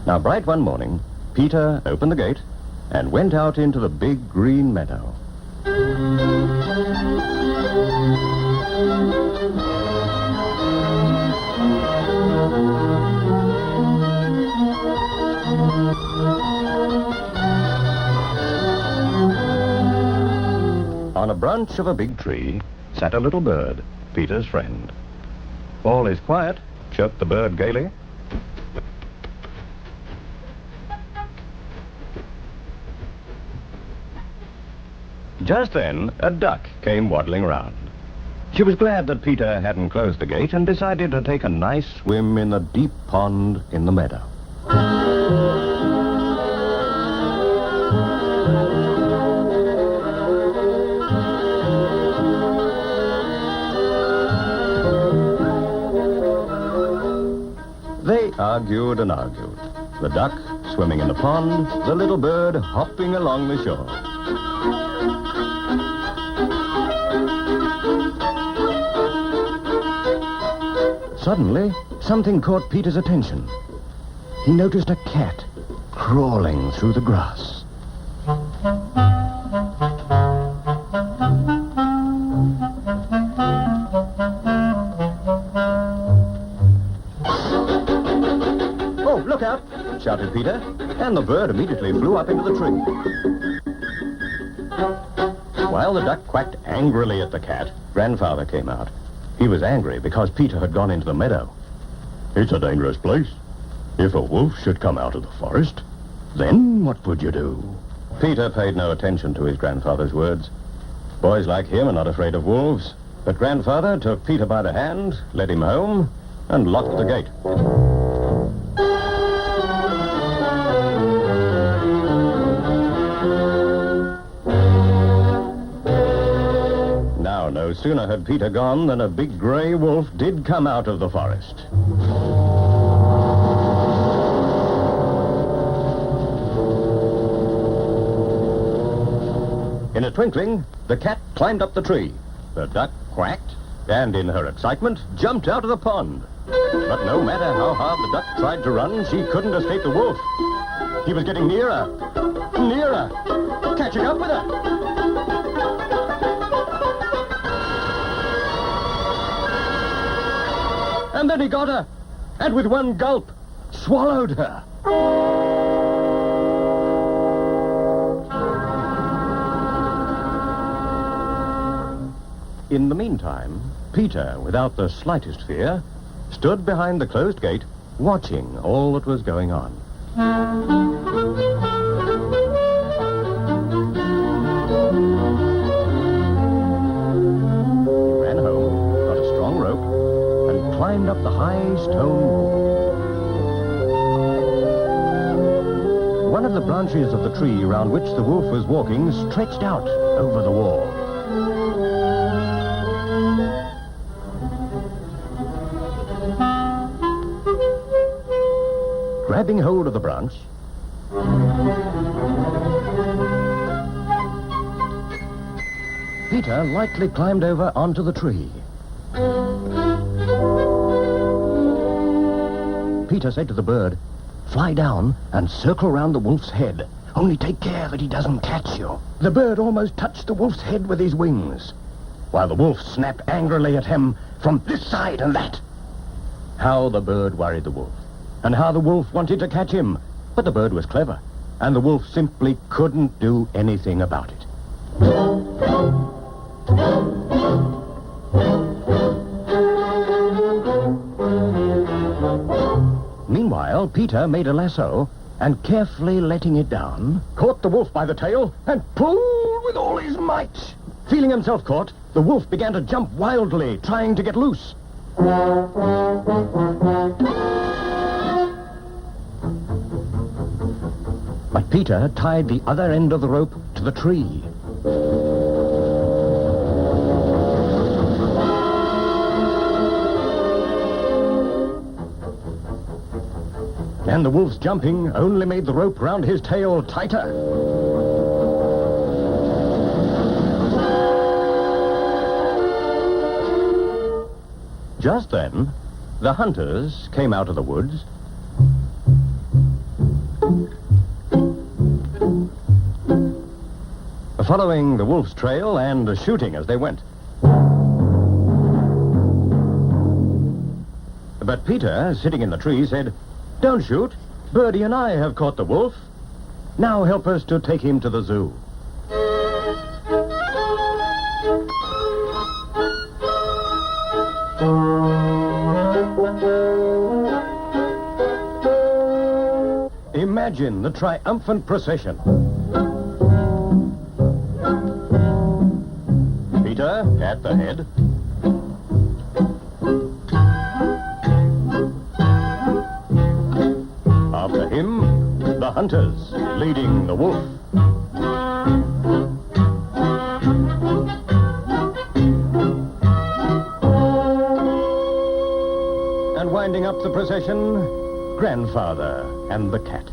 Now, bright one morning, Peter opened the gate and went out into the big green meadow. On a branch of a big tree sat a little bird, Peter's friend. "All is quiet," chirped the bird gaily. Just then, a duck came waddling round. She was glad that Peter hadn't closed the gate and decided to take a nice swim in the deep pond in the meadow. They argued and argued. The duck swimming in the pond, the little bird hopping along the shore. Suddenly, something caught Peter's attention. He noticed a cat crawling through the grass. "Oh, look out!" shouted Peter, and the bird immediately flew up into the tree. While the duck quacked angrily at the cat, Grandfather came out. He was angry because Peter had gone into the meadow. "It's a dangerous place. If a wolf should come out of the forest, then what would you do?" Peter paid no attention to his grandfather's words. Boys like him are not afraid of wolves. But Grandfather took Peter by the hand, led him home, and locked the gate. No sooner had Peter gone than a big grey wolf did come out of the forest. In a twinkling, the cat climbed up the tree. The duck quacked, and in her excitement, jumped out of the pond. But no matter how hard the duck tried to run, she couldn't escape the wolf. He was getting nearer, nearer, catching up with her. And then he got her, and with one gulp, swallowed her. In the meantime, Peter, without the slightest fear, stood behind the closed gate, watching all that was going on. He ran home, got a strong rope, and climbed up the high stone wall. One of the branches of the tree round which the wolf was walking stretched out over the wall. Grabbing hold of the branch, Peter lightly climbed over onto the tree. Peter said to the bird, "Fly down and circle round the wolf's head. Only take care that he doesn't catch you." The bird almost touched the wolf's head with his wings, while the wolf snapped angrily at him from this side and that. How the bird worried the wolf, and how the wolf wanted to catch him. But the bird was clever, and the wolf simply couldn't do anything about it. Meanwhile, Peter made a lasso, and carefully letting it down, caught the wolf by the tail and pulled with all his might. Feeling himself caught, the wolf began to jump wildly, trying to get loose. But Peter tied the other end of the rope to the tree. And the wolf's jumping only made the rope round his tail tighter. Just then, the hunters came out of the woods. Following the wolf's trail and shooting as they went. But Peter, sitting in the tree, said, "Don't shoot. Birdie and I have caught the wolf. Now help us to take him to the zoo." Imagine the triumphant procession. Peter at the head. After him, the hunters leading the wolf. And winding up the procession, Grandfather and the cat.